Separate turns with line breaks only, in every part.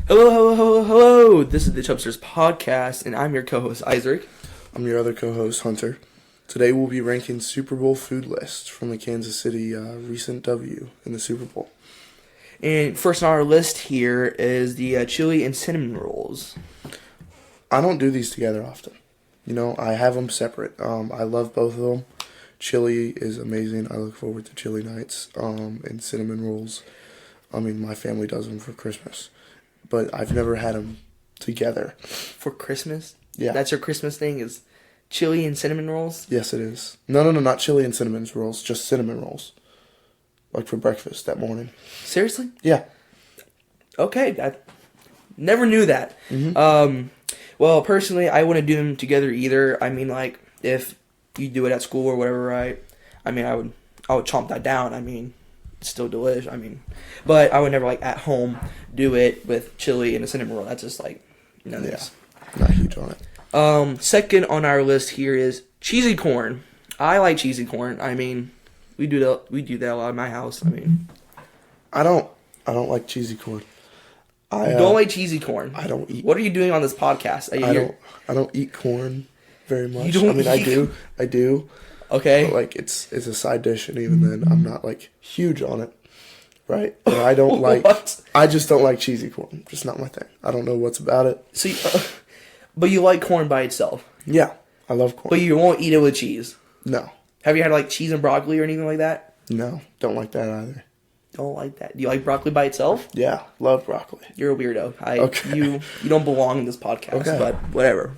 Hello, hello, hello, hello. This is the Chubsters podcast, and I'm your co-host, Isaac.
I'm your other co-host, Hunter. Today we'll be ranking Super Bowl food lists from the Kansas City recent W in the Super Bowl.
And first on our list here is the chili and cinnamon rolls.
I don't do these together often. You know, I have them separate. I love both of them. Chili is amazing. I look forward to chili nights. And cinnamon rolls. I mean, my family does them for Christmas. But I've never had them together.
For Christmas?
Yeah.
That's your Christmas thing, is chili and cinnamon rolls?
Yes, it is. No, not chili and cinnamon rolls. Just cinnamon rolls. Like for breakfast that morning.
Seriously?
Yeah.
Okay, I never knew that.
Mm-hmm.
Well, personally, I wouldn't do them together either. I mean, like, if you do it at school or whatever, right? I mean, I would chomp that down. I mean, it's still delicious. I mean, but I would never, like, at home do it with chili and a cinnamon roll. That's just, like,
Yeah, not huge on
it. Second on our list here is cheesy corn. I like cheesy corn. I mean, we do that a lot in my house. I mean,
I don't like cheesy corn.
You don't like cheesy corn.
I don't eat.
What are you doing on this podcast?
I don't eat corn very much.
You don't
I mean,
eat
I do.
Okay.
But like it's a side dish, and even then, I'm not like huge on it, right? And I don't like.
What?
I just don't like cheesy corn. Just not my thing. I don't know what's about it.
So, but you like corn by itself.
Yeah, I love corn.
But you won't eat it with cheese.
No.
Have you had like cheese and broccoli or anything like that?
No, don't like that either.
Don't like that. Do you like broccoli by itself?
Yeah, love broccoli.
You're a weirdo.
Okay.
You don't belong in this podcast,
Okay.
but whatever.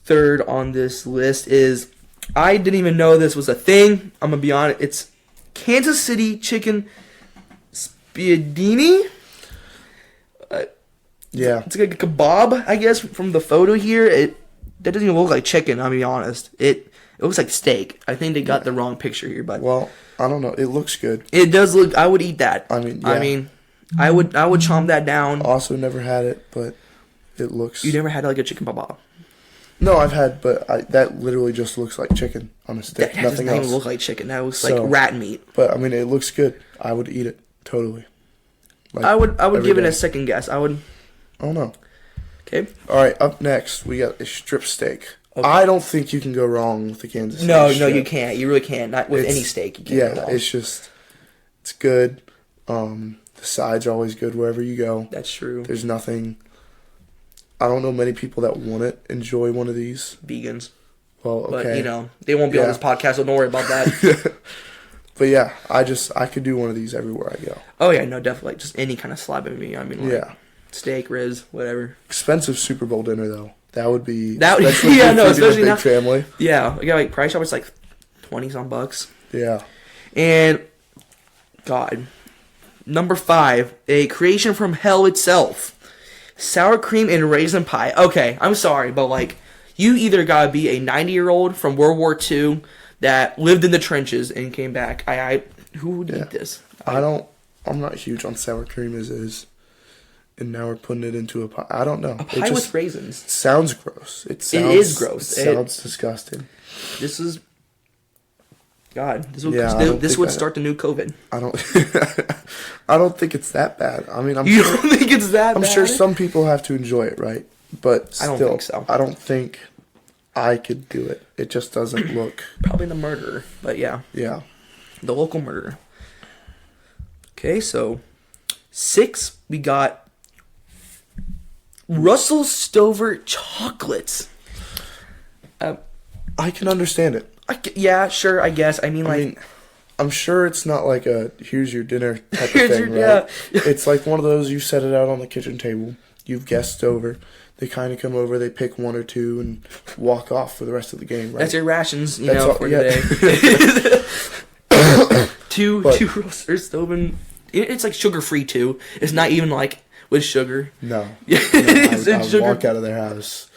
Third on this list is, I didn't even know this was a thing. I'm gonna be honest. It's Kansas City chicken spiedini.
Yeah.
It's like a kebab, I guess, from the photo here. That doesn't even look like chicken, I'll be honest. It looks like steak. I think they got the wrong picture here, but
Well, I don't know. It looks good.
it does look. I would eat that.
I mean,
I would chomp that down.
Also, never had it, but it looks.
You never had like a chicken kebab?
No, I've had, but that literally just looks like chicken on a stick.
That doesn't
Nothing
even
else.
look like chicken. That looks
So-
like rat meat.
But I mean, it looks good. I would eat it totally. Like,
I would
every
give it
day.
a second guess. I would.
I don't know.
Okay.
All right, up next we got a strip steak.
Okay.
I don't think you can go wrong with the Kansas City
No,
strip.
you can't. You really can't. Not with any steak. You can't.
Yeah,
go wrong.
it's good. The sides are always good wherever you go.
That's true.
There's nothing. I don't know many people that wouldn't enjoy one of these.
Vegans.
Well,
But
okay.
they won't be on
Yeah.
this podcast, so don't worry about that.
But yeah, I could do one of these everywhere I go.
Oh yeah, no, definitely. Just any kind of slab of meat. I mean, like,
Yeah.
steak, ribs, whatever.
Expensive Super Bowl dinner though. That would be
Especially
feeding a
especially
big family.
Yeah, I got like price shop. It's like $20 bucks.
Yeah.
And God, number 5, a creation from hell itself, sour cream and raisin pie. Okay, I'm sorry, but like, you either gotta be a 90-year-old from World War II that lived in the trenches and came back. Who would eat this?
I'm not huge on sour cream as is. And now we're putting it into a pie. I don't know.
A pie with raisins.
Sounds gross. It
is gross.
It sounds disgusting.
This is God. This would start the new COVID.
I don't. I don't think it's that bad. I mean,
You don't think it's that
I'm
bad?
sure some people have to enjoy it, right? But still,
I don't think so.
I don't think I could do it. It just doesn't look.
Probably the murderer, but yeah.
Yeah.
The local murderer. Okay, so 6, we got Russell Stover chocolates.
I can understand it.
Yeah, sure, I guess. I mean,
I'm sure it's not like a here's your dinner type of
Here's
thing,
your-
right?
yeah.
It's like one of those you set it out on the kitchen table. You've guests over. They kind of come over. They pick one or two and walk off for the rest of the game, right?
that's your rations,
That's all-
for
yeah.
the day. two
But-
Russell Stover. It's like sugar-free, too. It's not even like with sugar.
No.
Yeah, it's
I
sugar.
walk out of their house.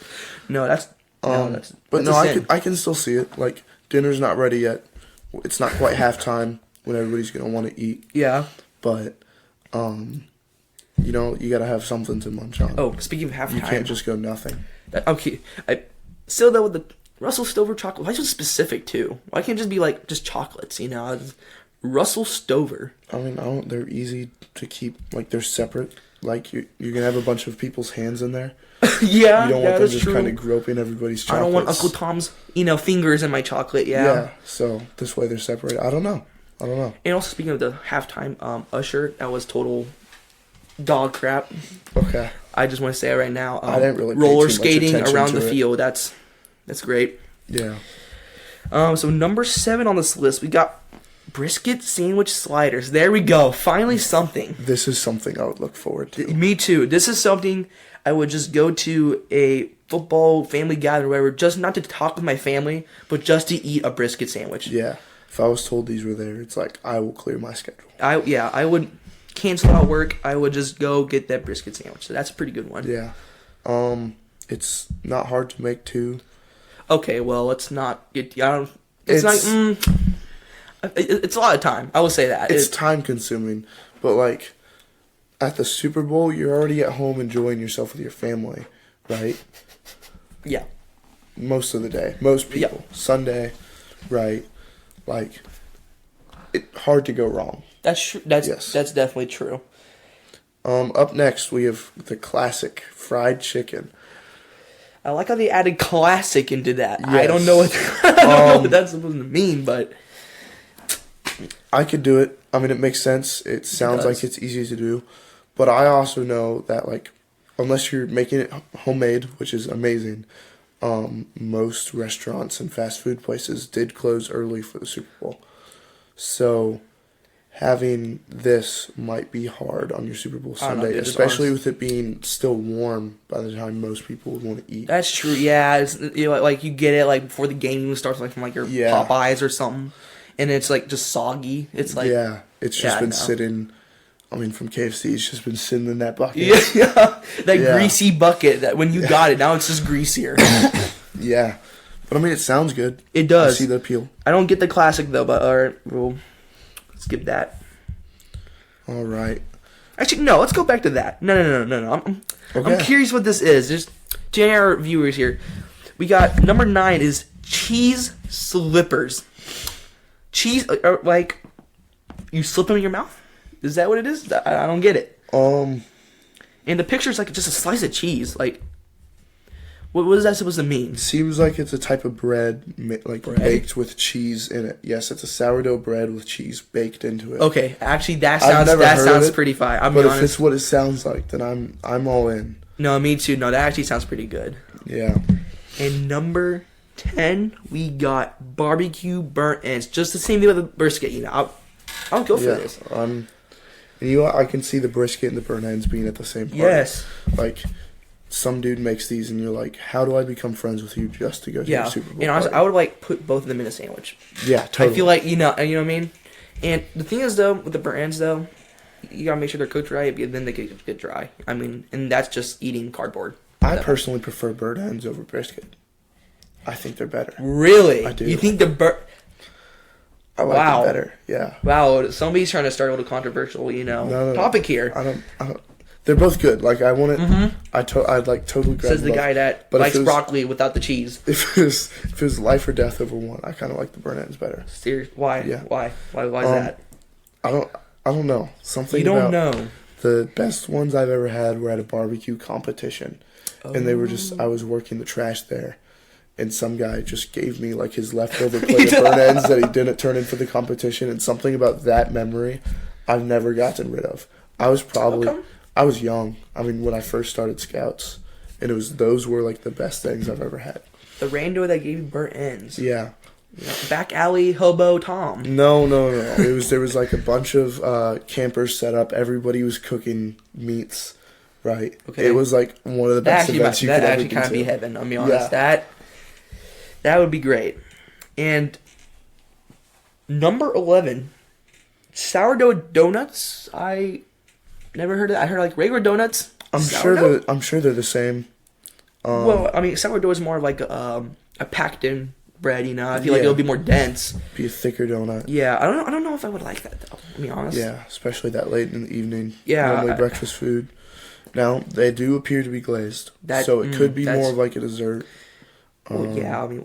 No, that's...
But
that's
no,
a sin.
I can still see it. Like, dinner's not ready yet. It's not quite halftime when everybody's going to want to eat.
Yeah.
But, you got to have something to munch on.
Oh, speaking of halftime...
You can't just go nothing.
Okay, still though with the Russell Stover chocolate, why so specific too? Why can't it just be like just chocolates? Russell Stover.
I mean, they're easy to keep. Like, they're separate. like you're gonna have a bunch of people's hands in there.
Yeah,
You don't want them
that's
just
true.
kind of groping everybody's chocolates.
I don't want Uncle Tom's, fingers in my chocolate.
Yeah. So this way they're separated. I don't know.
And also speaking of the halftime usher, that was total dog crap.
Okay.
I just want to say it right now.
I didn't really pay
roller
too much
skating
attention
around
to
the
it.
field. That's great.
Yeah.
So number 7 on this list, we got brisket sandwich sliders. There we go. Finally something.
This is something I would look forward to.
Me too. This is something I would just go to a football family gathering or whatever, just not to talk with my family, but just to eat a brisket sandwich.
Yeah. If I was told these were there, it's like I will clear my schedule.
I would cancel out work. I would just go get that brisket sandwich. So that's a pretty good one.
Yeah. It's not hard to make too.
Okay, well, let's not get. It's a lot of time. I will say that
It's time consuming, but like at the Super Bowl, you're already at home enjoying yourself with your family, right?
Yeah.
Most of the day, most people.
Yeah.
Sunday, right? Like, hard to go wrong.
That's true. That's
Yes.
That's definitely true.
Up next, we have the classic fried chicken.
I like how they added classic into that. I
Yes.
don't know what I don't know what that's supposed to mean, but
I could do it. I mean, it makes sense. It sounds like it's easy to do. But I also know that, like, unless you're making it homemade, which is amazing, most restaurants and fast food places did close early for the Super Bowl. So having this might be hard on your Super Bowl
I don't know,
Sunday,
dude, this
especially
honest-
with it being still warm by the time most people would want to eat.
that's true. Yeah, it's, like you get it like before the game even starts, like from like your
Yeah.
Popeyes or something, and it's like just soggy. It's like
Yeah, it's just
Yeah, I
been
know.
sitting. I mean, from KFC, it's just been sitting in that bucket.
yeah, that
Yeah.
greasy bucket that when you got it, now it's just greasier.
Yeah. But I mean, it sounds good.
It does.
I see the appeal.
I don't get the classic though, but alright, we'll skip that.
All right.
Actually, no. Let's go back to that. No. I'm
Okay.
curious what this is. Just to our viewers here, we got number 9 is cheese slippers. Cheese, like you slip them in your mouth. Is that what it is? I don't get it. And the picture's like just a slice of cheese. Like, what is that supposed to mean?
Seems like it's a type of bread, like
Bread?
baked with cheese in it. Yes, it's a sourdough bread with cheese baked into it.
Okay, actually, that
I've
sounds
never heard of it,
pretty fine. I'm
But
be
if
honest.
it's what it sounds like, then I'm all in.
No, me too. No, that actually sounds pretty good.
Yeah.
And number 10, we got barbecue burnt ends. Just the same thing with the brisket. I'll go for
Yeah.
this.
And you know what? I can see the brisket and the burnt ends being at the same party.
Yes.
Like, some dude makes these and you're like, how do I become friends with you just to go to
Yeah.
your Super Bowl
And honestly,
party?
I would like put both of them in a sandwich.
Yeah, totally.
I feel like you know what I mean. And the thing is though, with the burnt ends though, you gotta make sure they're cooked right, but then they could get dry. I mean, and that's just eating cardboard.
I personally prefer burnt ends over brisket. I think they're better.
Really?
I do.
You think the
I like
Wow.
them better. Yeah.
Wow, somebody's trying to start a little controversial,
No.
topic here.
I don't. They're both good. Like I want it. I'd like totally grab
Says the
both.
guy that
But if
likes
it was-
broccoli without the cheese.
If it was life or death over one, I kind of like the burnt ends better.
Serious? Why?
Yeah.
Why is that?
I don't know. Something
You don't
about
know.
the best ones I've ever had were at a barbecue competition, and they were just I was working the trash there, and some guy just gave me like his leftover plate of burnt ends that he didn't turn in for the competition, and something about that memory I've never gotten rid of. I was young. I mean, when I first started Scouts, and those were like the best things I've ever had.
The rando that gave you burnt ends.
Yeah.
Back alley hobo Tom.
No. There was like a bunch of campers set up. Everybody was cooking meats, right?
Okay.
It was like one of the best events you could ever
kind of
do.
be heaven. I'll be honest.
Yeah.
That would be great. And number 11, sourdough donuts. I never heard of that. I heard like regular donuts.
I'm
Sourdough?
sure they're the same.
Well, I mean, sourdough is more of like a packed in bread. I feel like
Yeah.
it'll be more dense.
Be a thicker donut.
Yeah, I don't know if I would like that though. To be honest.
Yeah, especially that late in the evening.
Yeah,
Normally breakfast food. Now they do appear to be glazed, so it could be
that's-
more of like a dessert.
Well, yeah. I mean,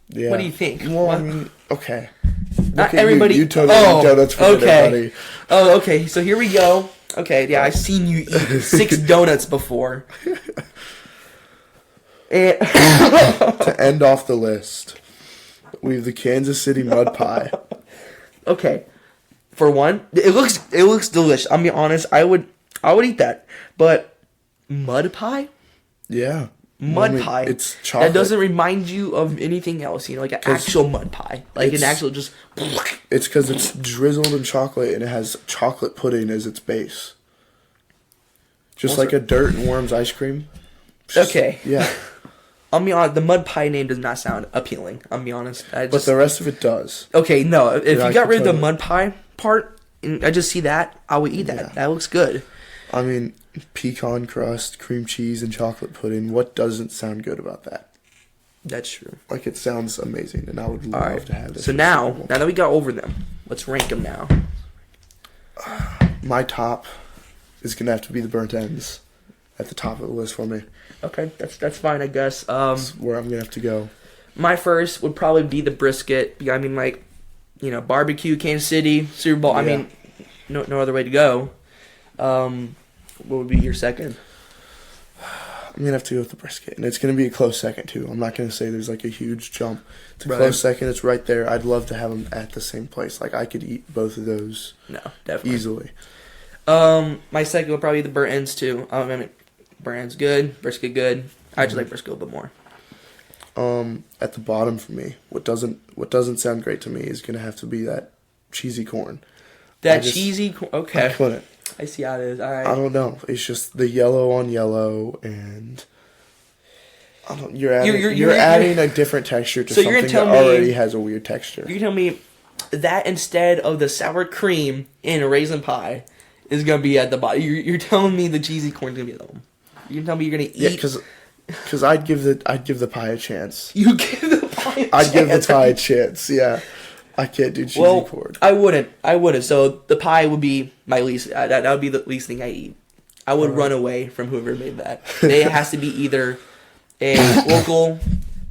Yeah.
what do you think?
Well,
What?
I mean, okay.
Not
Look at
everybody.
You totally eat donuts for dinner,
okay.
buddy.
Oh, okay. So here we go. Okay, yeah, I've seen you eat 6 donuts before. And
To end off the list, we have the Kansas City mud pie.
okay, for one, it looks delicious. I'll be honest, I would eat that. But mud pie?
Yeah.
Mud pie.
It's chocolate.
That doesn't remind you of anything else, like an actual mud pie. Like an actual just...
It's because it's drizzled in chocolate and it has chocolate pudding as its base. Just like a dirt and worms ice cream.
Okay.
Yeah.
I'll be honest, the mud pie name does not sound appealing. I'll be honest.
But the rest of it does.
Okay, no. If
Yeah,
you got rid of the mud pie part, and I just see that, I would eat that.
Yeah.
That looks good.
I mean, pecan crust, cream cheese, and chocolate pudding. What doesn't sound good about that?
That's true.
Like, it sounds amazing, and I would love to have this.
So now that we got over them, let's rank them now.
My top is going to have to be the burnt ends at the top of the list for me.
Okay, that's fine, I guess.
That's where I'm going to have to go.
My first would probably be the brisket. I mean, like, barbecue, Kansas City, Super Bowl.
Yeah.
I mean, no other way to go. What would be your second?
I'm going to have to go with the brisket. And it's going to be a close second, too. I'm not going to say there's, like, a huge jump. It's a close second. It's right there. I'd love to have them at the same place. Like, I could eat both of those
definitely.
easily.
My second would probably be the burnt ends, too. I mean, burnt ends good, brisket good. I just like brisket a bit more.
At the bottom for me, what doesn't sound great to me is going to have to be that cheesy corn.
Okay.
I couldn't.
I see how it is. All right.
I don't know. It's just the yellow on yellow, and you're adding a different texture to something that already has a weird texture.
You tell me that instead of the sour cream in a raisin pie is gonna be at the bottom. You're telling me the cheesy corn's gonna be at the bottom. You tell me you're gonna eat?
Yeah, because I'd give the pie a chance.
You give the pie a chance.
I'd give the pie a chance. Yeah. I can't do cheesy corn.
I wouldn't. So the pie would be my least. That would be the least thing I eat. I would run away from whoever made that. It has to be either a local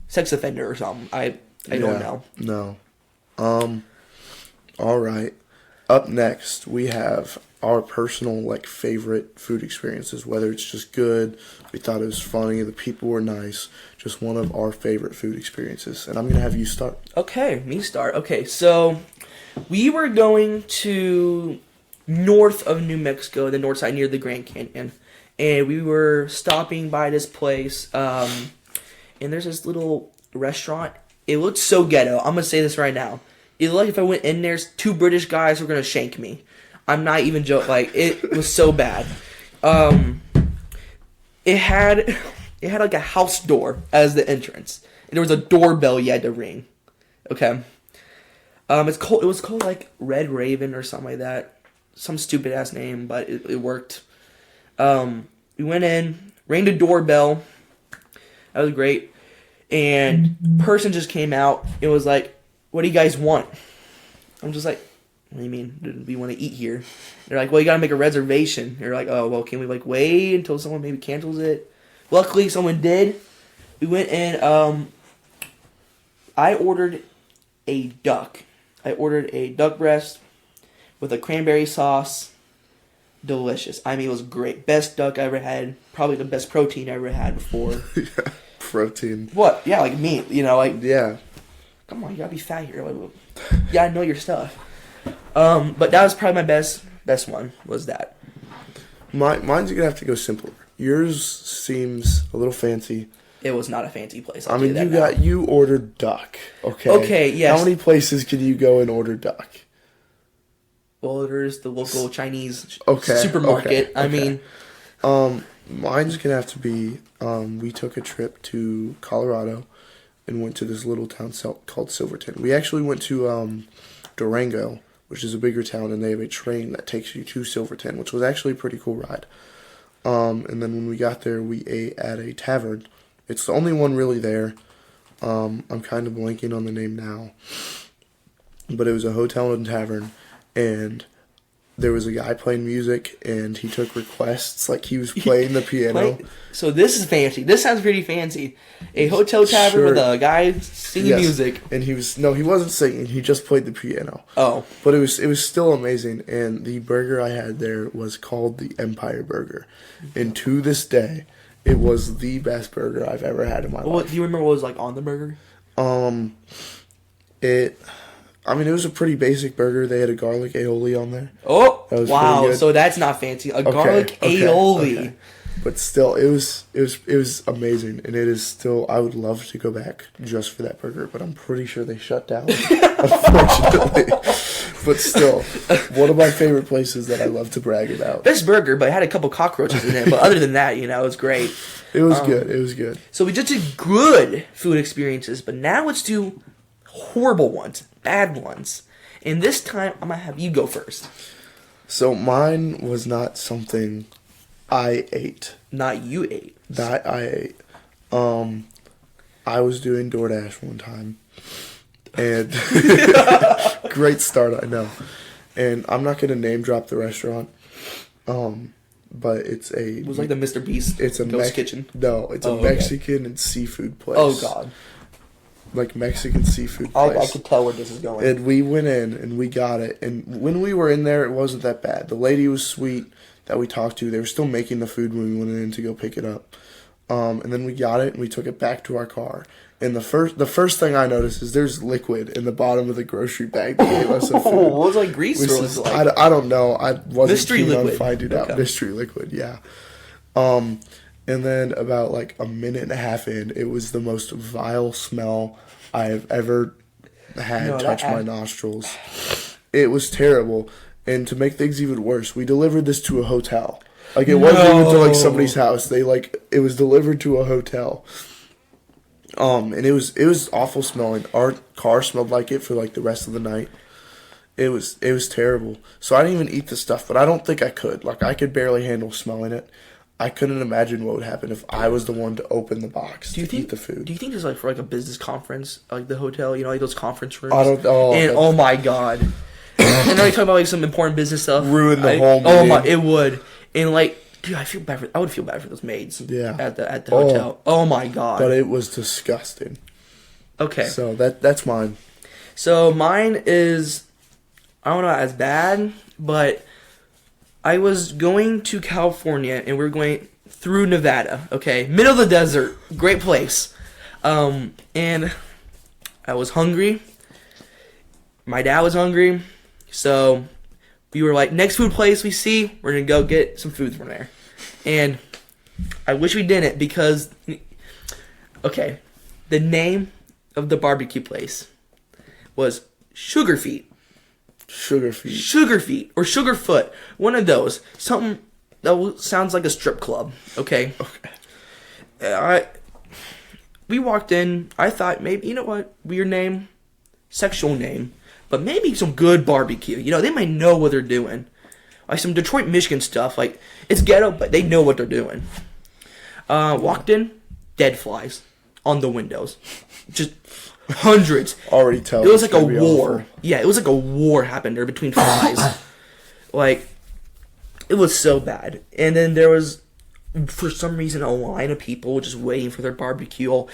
sex offender or something. I don't know.
No. All right. Up next, we have our personal favorite food experiences. Whether it's just good, we thought it was funny, the people were nice. Just one of our favorite food experiences. And I'm gonna have you start.
Okay, me start. Okay, so we were going to north of New Mexico, the north side near the Grand Canyon, and we were stopping by this place. And there's this little restaurant. It looked so ghetto. I'm gonna say this right now. It looked like if I went in there, 2 British guys were gonna shank me. I'm not even joking. Like, it was so bad. It had like a house door as the entrance, and there was a doorbell you had to ring. Okay. It was called like Red Raven or something like that. Some stupid ass name, but it worked. We went in, rang the doorbell. That was great. And person just came out. It was like, "What do you guys want?" I'm just like, "What do you mean? Do we want to eat here?" They're like, "Well, you gotta make a reservation." They're like, "Oh, well, can we wait until someone maybe cancels it?" Luckily, someone did. We went in. I ordered a duck. I ordered a duck breast with a cranberry sauce. Delicious. I mean, it was great. Best duck I ever had. Probably the best protein I ever had before.
Yeah, protein.
What? Yeah, like meat.
Yeah.
Come on, you gotta be fat here. You gotta know your stuff. But that was probably my best one. Was that?
Mine's gonna have to go simpler. Yours seems a little fancy.
It was not a fancy place.
I mean, you ordered duck. Okay.
Okay. Yes.
How many places can you go and order duck?
Well, there's the local Chinese
supermarket.
Okay. I mean,
mine's gonna have to be. We took a trip to Colorado and went to this little town called Silverton. We actually went to Durango, which is a bigger town, and they have a train that takes you to Silverton, which was actually a pretty cool ride. And then when we got there, we ate at a tavern. It's the only one really there. I'm kind of blanking on the name now. But it was a hotel and tavern, and there was a guy playing music, and he took requests. Like, he was playing the piano.
So this is fancy. This sounds pretty fancy. A hotel tavern with a guy singing music.
And he wasn't singing. He just played the piano.
Oh.
But it was still amazing. And the burger I had there was called the Empire Burger. And to this day, it was the best burger I've ever had in my life.
Do you remember what was like on the burger?
It was a pretty basic burger. They had a garlic aioli on there.
Oh, wow! So that's not fancy. Garlic aioli.
Okay. But still, it was amazing, and it is still. I would love to go back just for that burger, but I'm pretty sure they shut down, unfortunately. But still, one of my favorite places that I love to brag about.
Best burger, but it had a couple cockroaches in it. But other than that, it was great.
It was good. It was good.
So we just did good food experiences, but now let's do horrible ones, bad ones. And this time, I'm gonna have you go first.
So mine was not something I ate.
Not you ate.
That I ate. I was doing DoorDash one time, and great start, I know. And I'm not gonna name drop the restaurant, but it
was like the Mr. Beast.
It's a
Ghost Kitchen.
No, it's a Mexican and seafood place.
Oh God.
Like Mexican seafood place.
I could tell where this is going.
And we went in and we got it. And when we were in there, it wasn't that bad. The lady was sweet that we talked to. They were still making the food when we went in to go pick it up. And then we got it and we took it back to our car. And the first thing I noticed is there's liquid in the bottom of the grocery bag that gave us the food.
What was like grease or was like?
I don't know. I wasn't
mystery
keen
liquid.
on finding out. Mystery liquid, yeah. And then about like a minute and a half in, it was the most vile smell I have ever had touch my nostrils. It was terrible. And to make things even worse, we delivered this to a hotel. Like, it wasn't even to like somebody's house. It was delivered to a hotel. And it was awful smelling. Our car smelled like it for like the rest of the night. It was terrible. So I didn't even eat the stuff, but I don't think I could. Like, I could barely handle smelling it. I couldn't imagine what would happen if I was the one to open the box to eat the food.
Do you think there's like for like a business conference, like the hotel, like those conference rooms?
I don't know.
And oh my God. And are you talking about like some important business stuff?
Ruin the whole meeting.
Oh my, it would. And like, dude, I would feel bad for those maids.
Yeah.
At the hotel. Oh my God.
But it was disgusting.
Okay.
So that's mine.
So mine is, I don't know, as bad, but I was going to California and we were going through Nevada, okay? Middle of the desert, great place. And I was hungry. My dad was hungry. So we were like, next food place we see, we're going to go get some food from there. And I wish we didn't because, okay, the name of the barbecue place was Sugar Feet.
Sugar Feet.
Sugar Feet or Sugarfoot. One of those. Something that sounds like a strip club. Okay. We walked in. I thought maybe, you know what? Weird name. Sexual name. But maybe some good barbecue. They might know what they're doing. Like some Detroit, Michigan stuff. Like, it's ghetto, but they know what they're doing. Walked in. Dead flies. On the windows. Just hundreds.
Already tell.
It was like a war.
Awful.
Yeah, it was like a war happened there between flies. Like, it was so bad. And then there was, for some reason, a line of people just waiting for their barbecue.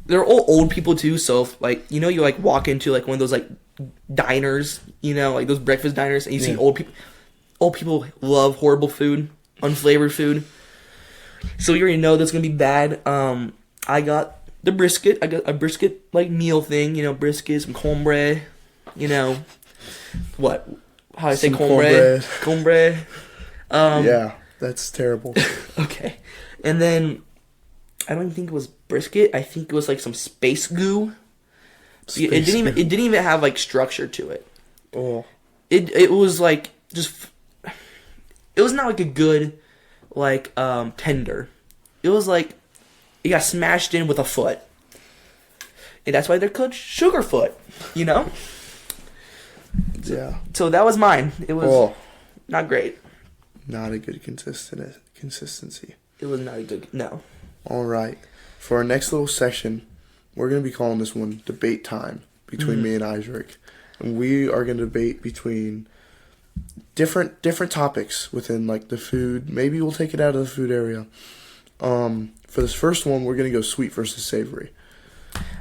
They're all old people too, so like, you like walk into like one of those like diners, like those breakfast diners, and you see old people. Old people love horrible food, unflavored food. So you already know that's gonna be bad. I got the brisket. I got a brisket like meal thing, brisket, some cornbread, what? How do I say cornbread? Cornbread.
Yeah, that's terrible.
Okay. And then I don't even think it was brisket. I think it was like some space goo. It didn't even have like structure to it.
Oh.
It was like just, it was not like a good like tender. It was like it got smashed in with a foot. And that's why they're called Sugarfoot,
Yeah.
So that was mine. It was not great.
Not a good consistency.
It was not a good, no.
All right. For our next little section, we're going to be calling this one Debate Time between me and Isaac. And we are going to debate between different topics within like the food. Maybe we'll take it out of the food area. For this first one, we're gonna go sweet versus savory,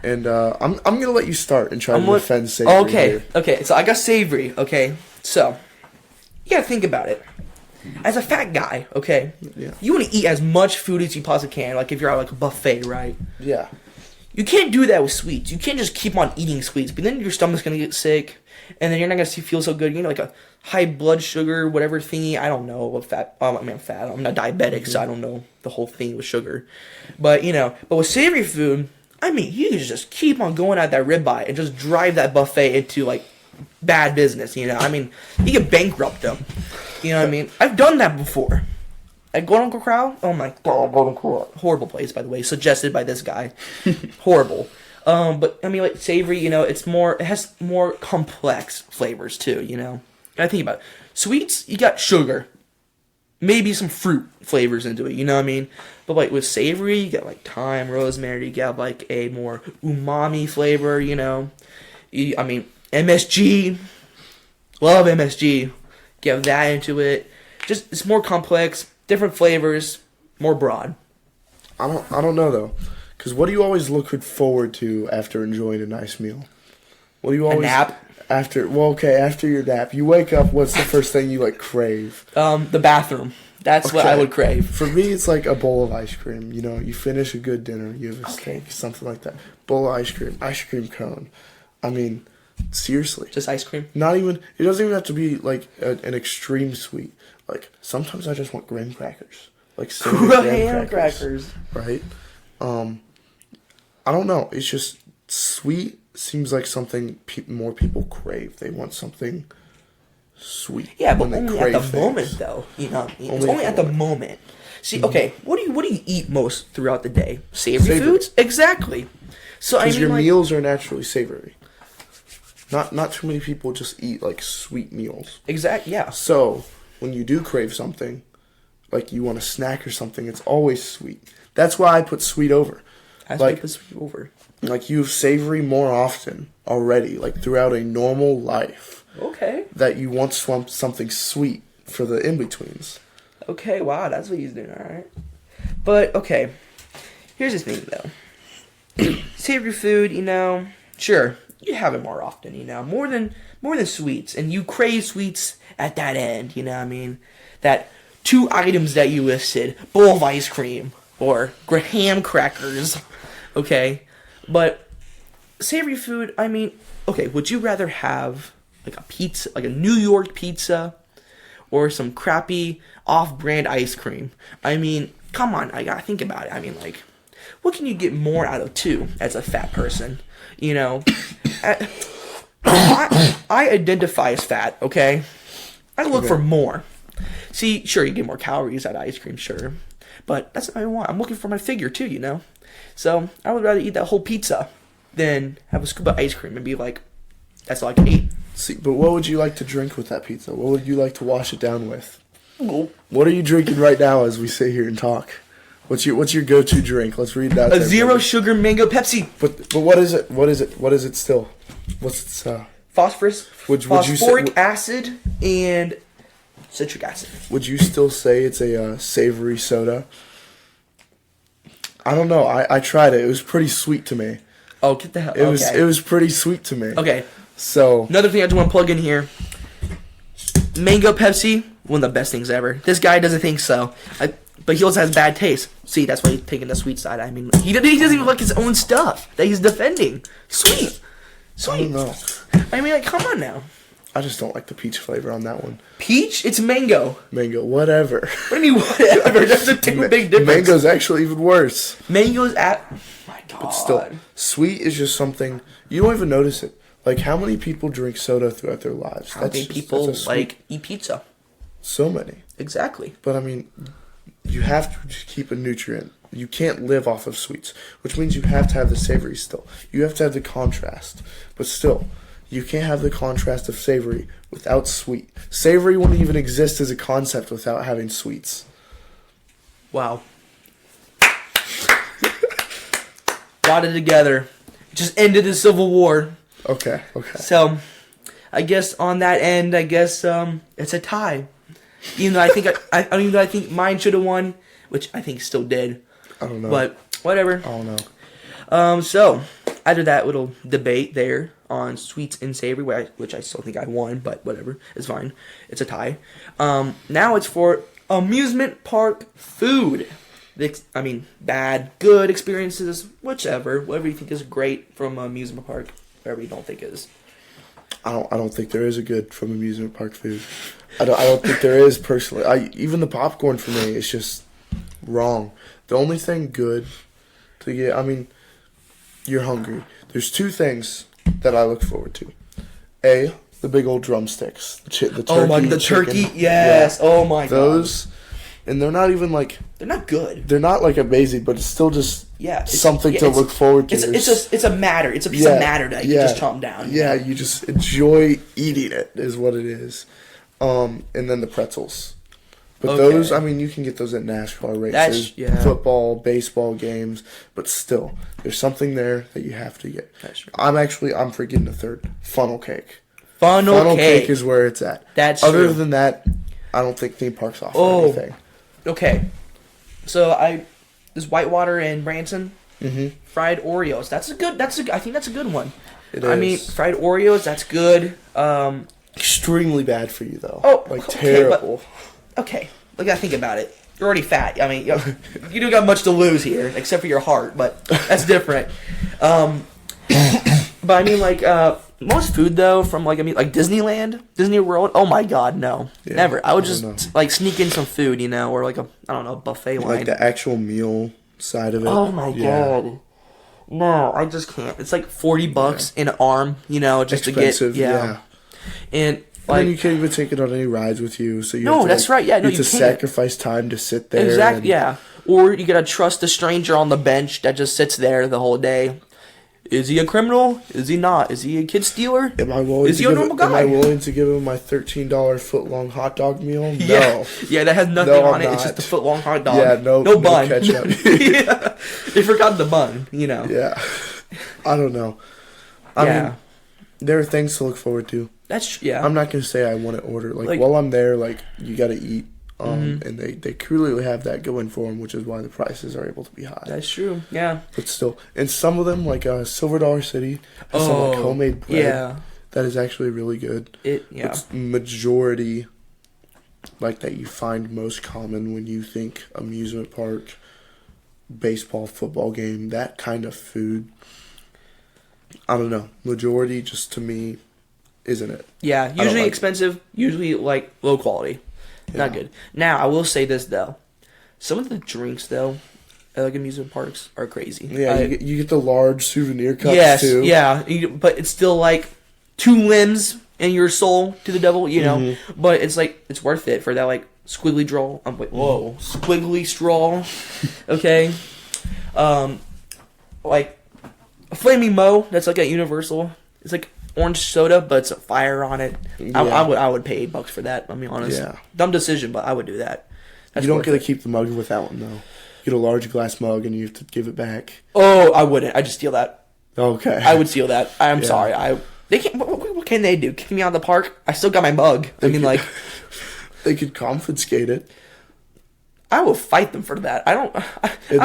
and I'm gonna let you start and try to defend savory.
Okay. So I got savory. Okay, so you gotta think about it. As a fat guy, okay,
Yeah.
you want to eat as much food as you possibly can. Like if you're at like a buffet, right?
Yeah.
You can't do that with sweets. You can't just keep on eating sweets, but then your stomach's gonna get sick, and then you're not gonna feel so good. You know, like a high blood sugar, whatever thingy. I don't know what fat. I'm fat. I'm not diabetic, so I don't know the whole thing with sugar. But but with savory food, I mean, you can just keep on going at that ribeye and just drive that buffet into like bad business. I mean, you get bankrupt them. You know what I mean? I've done that before. At Golden Corral? Oh my god, Golden Corral. Horrible place, by the way. Suggested by this guy. Horrible. But, I mean, like, savory, it has more complex flavors, too, I think about it. Sweets, you got sugar. Maybe some fruit flavors into it, you know what I mean? But, like, with savory, you got, like, thyme, rosemary. You got, like, a more umami flavor, I mean, MSG. Love MSG. Get that into it. Just, it's more complex. Different flavors, more broad.
I don't know though, because what do you always look forward to after enjoying a nice meal? What do you always
a nap?
After your nap, you wake up. What's the first thing you like crave?
The bathroom. That's what I would crave.
For me, it's like a bowl of ice cream. You finish a good dinner, you have a steak, something like that. Bowl of ice cream cone. I mean, seriously,
just ice cream.
Not even. It doesn't even have to be like an extreme sweet. Like, sometimes I just want graham crackers. Like, graham crackers. Right? I don't know. It's just, sweet seems like something more people crave. They want something sweet.
Yeah, but only at the moment, though. You know what I mean? It's only at the moment. See, okay, what do you eat most throughout the day? Savory foods? Exactly. So
because your meals are naturally savory. Not too many people just eat, like, sweet meals.
Exactly, yeah.
So when you do crave something, like you want a snack or something, it's always sweet. That's why I put sweet over.
Put sweet over.
Like, you have savory more often already, like throughout a normal life.
Okay.
That you want something sweet for the in-betweens.
Okay, wow, that's what he's doing, alright. But, okay, here's the thing, though. Savory food, sure, you have it more often, more than sweets, and you crave sweets at that end, you know what I mean? That 2 items that you listed, bowl of ice cream or graham crackers, okay? But savory food, I mean, okay, would you rather have like a pizza, like a New York pizza, or some crappy off-brand ice cream? I mean, come on, I gotta think about it. I mean, like, what can you get more out of 2 as a fat person? I identify as fat, okay? I look for more. See, sure, you get more calories out of ice cream, sure. But that's not what I want. I'm looking for my figure, too, So, I would rather eat that whole pizza than have a scoop of ice cream and be like, that's all I can eat.
See, but what would you like to drink with that pizza? What would you like to wash it down with? What are you drinking right now as we sit here and talk? What's your go-to drink? Let's read that.
A zero sugar mango Pepsi.
But what is it? What is it? What is it still? What's its
phosphoric acid and citric acid.
Would you still say it's a savory soda? I don't know. I tried it. It was pretty sweet to me.
Oh, get the hell.
It was pretty sweet to me.
Okay.
So
another thing I just want to plug in here. Mango Pepsi, one of the best things ever. This guy doesn't think so. But he also has bad taste. See, that's why he's taking the sweet side. I mean, he doesn't even like his own stuff that he's defending. Sweet.
I don't know.
I mean, like, come on now.
I just don't like the peach flavor on that one.
Peach? It's mango.
Mango, whatever.
What do you mean, whatever? There's a big difference.
Mango's actually even worse.
Mango's oh my God.
But still, sweet is just something, you don't even notice it. Like, how many people drink soda throughout their lives?
How many people, eat pizza?
So many.
Exactly.
But, I mean, you have to just keep a nutrient. You can't live off of sweets, which means you have to have the savory still. You have to have the contrast. But still, you can't have the contrast of savory without sweet. Savory wouldn't even exist as a concept without having sweets.
Wow. Got it together. Just ended the Civil War.
Okay.
So, I guess on that end, it's a tie. Even though I think mine should have won, which I think still did.
I don't know.
But whatever.
I don't know.
So after that little debate there on sweets and savory, which I still think I won, but whatever, it's fine. It's a tie. Now it's for amusement park food. Bad, good experiences, whatever you think is great from amusement park, whatever you don't think is.
I don't think there is a good from amusement park food. I don't think there is personally. Even the popcorn for me is just wrong. The only thing good to get, you're hungry. There's two things that I look forward to. A, the big old drumsticks. The turkey.
The turkey, yes. Yeah. Oh my god.
Those, and they're not even like...
They're not good.
They're not like amazing, but it's still just something to look forward to.
It's a matter. It's a piece of matter that you just chomp down.
Yeah, you just enjoy eating it is what it is. And then the pretzels. But those, you can get those at NASCAR races, football, baseball games, but still, there's something there that you have to get.
That's true.
I'm forgetting the third. Funnel cake.
Funnel cake
is where it's at.
That's
Other
true.
than that, I don't think theme parks offer anything.
Okay. So there's Whitewater and Branson.
Mm-hmm.
Fried Oreos. I think that's a good one.
It is.
Fried Oreos, that's good.
Extremely bad for you though.
Oh,
terrible.
Okay, we gotta think about it. You're already fat. You don't got much to lose here, except for your heart, but that's different. But most food though from like Disneyland, Disney World. Oh my God, no, never. I would just sneak in some food, or like a buffet line.
Like the actual meal side of it.
Oh my God. No, I just can't. It's like $40 an arm, just
expensive,
to get And
then you can't even take it on any rides with you, so you
that's right. Yeah,
you have to sacrifice time to sit there.
Exactly. Yeah, or you gotta trust a stranger on the bench that just sits there the whole day. Is he a criminal? Is he not? Is he a kid stealer? Is he a normal guy?
Am I willing to give him my $13 foot-long hot dog meal? No.
Yeah, that has nothing on it. It's just a foot-long hot dog.
Yeah, no
bun.
Ketchup.
They forgot the bun,
Yeah. I don't know. I mean, there are things to look forward to. I'm not going to say I want to order. Like, while I'm there, you got to eat. And they clearly have that going for them, which is why the prices are able to be high.
That's true, yeah.
But still, and some of them, like Silver Dollar City, has some homemade bread that is actually really good. It's majority, that you find most common when you think amusement park, baseball, football game, that kind of food. I don't know. Majority, just to me, isn't it?
Yeah, usually expensive, usually low quality. Not good. Now, I will say this, though. Some of the drinks, though, at amusement parks are crazy.
Yeah, you get the large souvenir cups, too.
Yes, yeah. But it's still, 2 limbs in your soul to the devil, But it's, it's worth it for that, squiggly draw. I'm like, whoa. Squiggly straw. Okay. A Flaming Moe, that's, at Universal. It's, orange soda, but it's a fire on it. Yeah. I would pay $8 for that. I mean, honest. Yeah. Dumb decision, but I would do that.
You don't get to keep the mug with that one though. You get a large glass mug and you have to give it back.
Oh, I wouldn't. I just steal that.
Okay.
I would steal that. I'm sorry. They can't. What can they do? Kick me out of the park? I still got my mug.
They could confiscate it.
I will fight them for that. I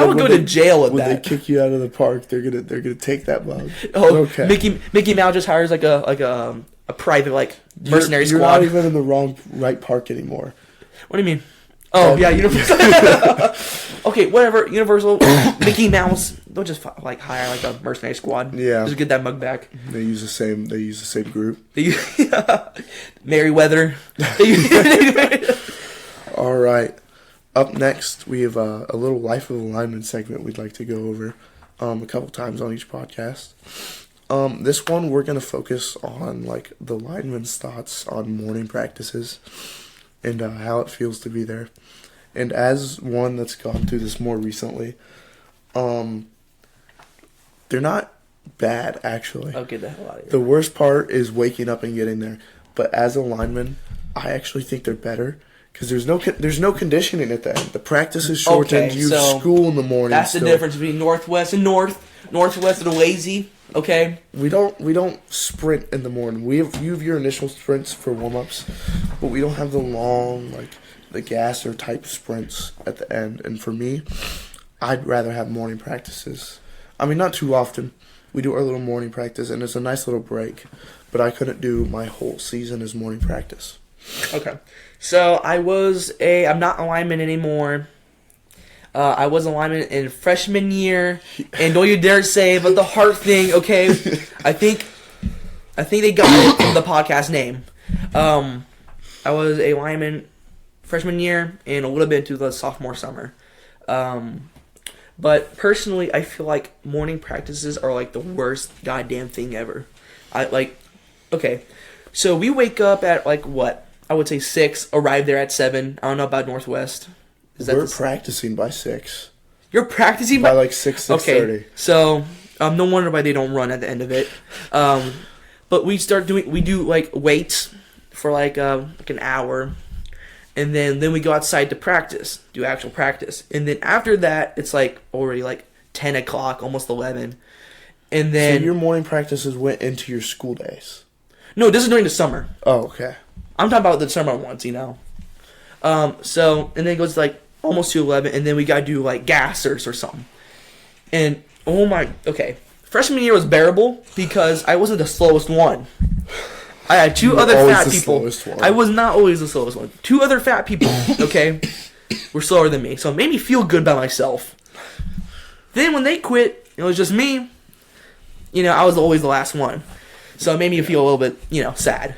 would go to jail at that.
When they kick you out of the park, they're gonna take that mug.
Oh, okay. Mickey Mouse just hires a private mercenary squad.
You're not even in the right park anymore.
What do you mean? Oh yeah, Universal. Okay, whatever. Universal, Mickey Mouse. They'll just hire a mercenary squad.
Yeah,
just get that mug back.
They use the same group.
Merriweather.
All right. Up next, we have a little Life of a Lineman segment we'd like to go over a couple times on each podcast. This one, we're going to focus on, the lineman's thoughts on morning practices and how it feels to be there. And as one that's gone through this more recently, they're not bad, actually.
I'll get the hell out of here.
The worst part is waking up and getting there. But as a lineman, I actually think they're better. Because there's no conditioning at the end. The practice is shortened. You have school in the morning.
That's the difference between Northwest and North. Northwest are lazy. Okay.
We don't sprint in the morning. You have your initial sprints for warm-ups, but we don't have the long, like, the gasser type sprints at the end. And for me, I'd rather have morning practices. I mean, not too often. We do our little morning practice, and it's a nice little break. But I couldn't do my whole season as morning practice.
Okay. So I'm not a lineman anymore. I was a lineman in freshman year, and don't you dare say about the heart thing, okay? I think they got it from the podcast name. I was a lineman freshman year and a little bit into the sophomore summer. But personally, I feel like morning practices are like the worst goddamn thing ever. Okay, so we wake up at like what? I would say 6, arrive there at 7. I don't know about Northwest.
We're practicing by 6.
You're practicing
by like 6:30.
Okay, so no wonder why they don't run at the end of it. But we do like weights for like an hour, and then we go outside to practice, do actual practice, and then after that it's like already like 10 o'clock, almost 11, and then
so your morning practices went into your school days.
No, this is during the summer.
Oh, okay.
I'm talking about the summer ones, you know. So and then it goes like almost to 11, and then we gotta do like gassers or something. And okay, freshman year was bearable because I wasn't the slowest one. I had two other fat people. I was not always the slowest one. 2 other fat people, okay, were slower than me, so it made me feel good about myself. Then when they quit, it was just me. You know, I was always the last one, so it made me feel a little bit, sad.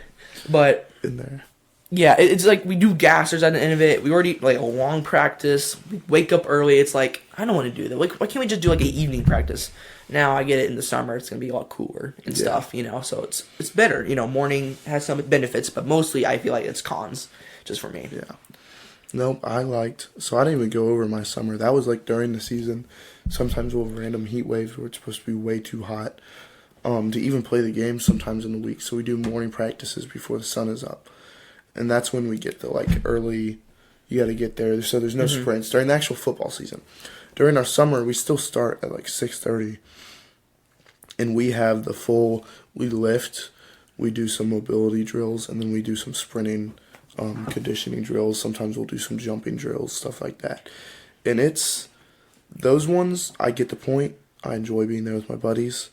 But
in there.
Yeah, it's like we do gassers at the end of it. We already like a long practice. We wake up early. It's like I don't want to do that. Like, why can't we just do like an evening practice? Now I get it in the summer. It's gonna be a lot cooler and stuff, So it's better. Morning has some benefits, but mostly I feel like it's cons, just for me.
Yeah. Nope. So I didn't even go over my summer. That was like during the season. Sometimes we'll have random heat waves where it's supposed to be way too hot to even play the game. Sometimes in the week, so we do morning practices before the sun is up. And that's when we get the, like, early, you got to get there. So there's no sprints during the actual football season. During our summer, we still start at, like, 6:30. And we have we lift, we do some mobility drills, and then we do some sprinting, conditioning drills. Sometimes we'll do some jumping drills, stuff like that. And those ones, I get the point. I enjoy being there with my buddies.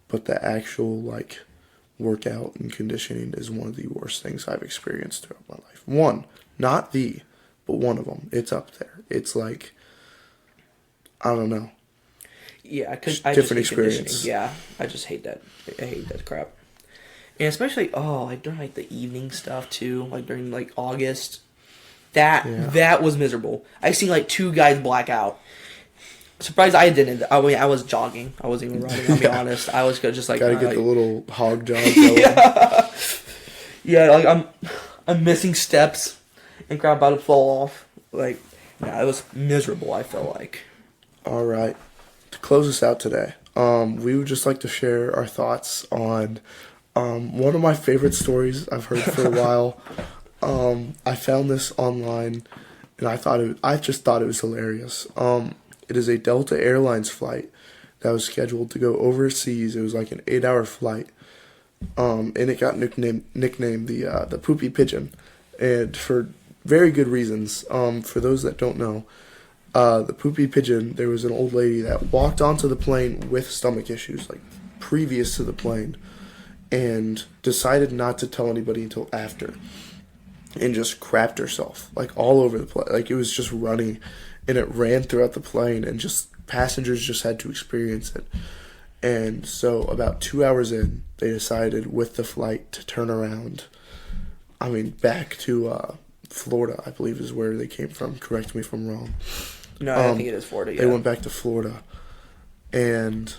But the actual, like, workout and conditioning is one of the worst things I've experienced throughout my life. But one of them. It's up there. It's like, I don't know.
Yeah, because
different experience.
Yeah, I just hate that. I hate that crap. And especially, like during like the evening stuff too, like during like August, that was miserable. I seen like 2 guys black out. Surprised I didn't. I mean, I was jogging. I wasn't even running. I'll be honest. I was just like
gotta get the little hog jog.
Yeah, like I'm missing steps, and crap about to fall off. Like, it was miserable. I felt like.
All right, to close us out today, we would just like to share our thoughts on one of my favorite stories I've heard for a while. I found this online, and I just thought it was hilarious. It is a Delta Airlines flight that was scheduled to go overseas. It was like an 8-hour flight, and it got nicknamed the Poopy Pigeon, and for very good reasons. For those that don't know, the Poopy Pigeon, there was an old lady that walked onto the plane with stomach issues, like previous to the plane, and decided not to tell anybody until after, and just crapped herself like all over the place. Like it was just running. And it ran throughout the plane, and just passengers just had to experience it. And so about 2 hours in, they decided with the flight to turn around. I mean, back to Florida, I believe is where they came from. Correct me if I'm wrong.
No, I think it is Florida, yeah.
They went back to Florida. And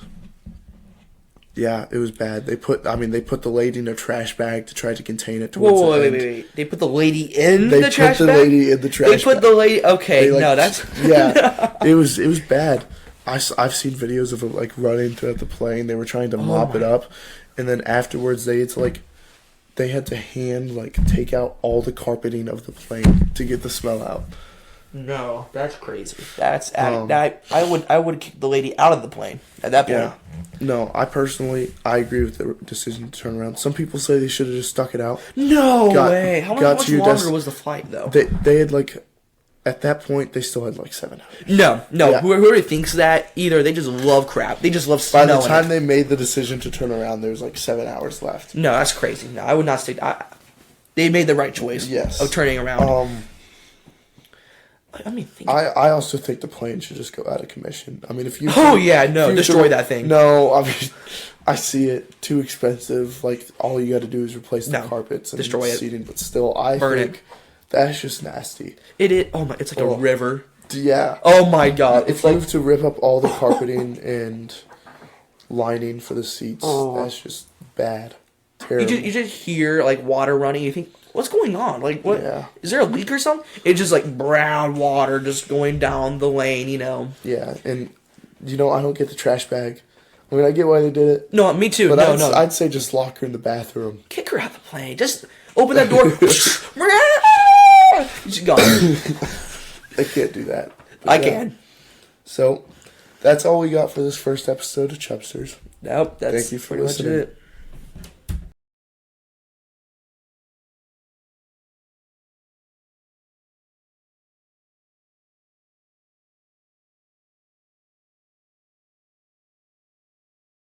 yeah, it was bad. They put the lady in a trash bag to try to contain it.
Wait. They put the lady in the trash bag?
They put the lady in the trash bag.
They put the lady... Okay, that's...
Yeah, it was bad. I've seen videos of it, like, running throughout the plane. They were trying to mop it up. And then afterwards, they had to take out all the carpeting of the plane to get the smell out.
No, that's crazy. That's that. I would kick the lady out of the plane at that point.
Yeah. No, I agree with the decision to turn around. Some people say they should have just stuck it out.
No way. How much
to your
longer was the flight though?
They had like, at that point, they still had like 7 hours.
No.
Yeah.
Whoever thinks that, either they just love crap. They just love
By
snow.
the time they made the decision to turn around, there was like 7 hours left.
No, that's crazy. No, I would not say. They made the right choice.
Yes.
Of turning around. I mean,
I also think the plane should just go out of commission. I mean, if you
destroy that thing.
No, I mean, I see it too expensive. Like all you got to do is replace the carpets and
destroy it.
seating. But still, I
Burn
think
it.
That's just nasty.
It is. Oh my! It's like a river.
Yeah.
Oh my God!
If you have to rip up all the carpeting and lining for the seats, that's just bad. Terrible.
You just hear like water running. You think, what's going on? Like, what?
Yeah.
Is there a leak or something? It's just like brown water just going down the lane.
Yeah, and I don't get the trash bag. I mean, I get why they did it.
No, me too.
But
No.
I'd say just lock her in the bathroom.
Kick her out of the plane. Just open that door. She's gone.
I can't do that.
I can.
So, that's all we got for this first episode of Chubsters.
Nope. That's
Thank you for
pretty much
listening.
it.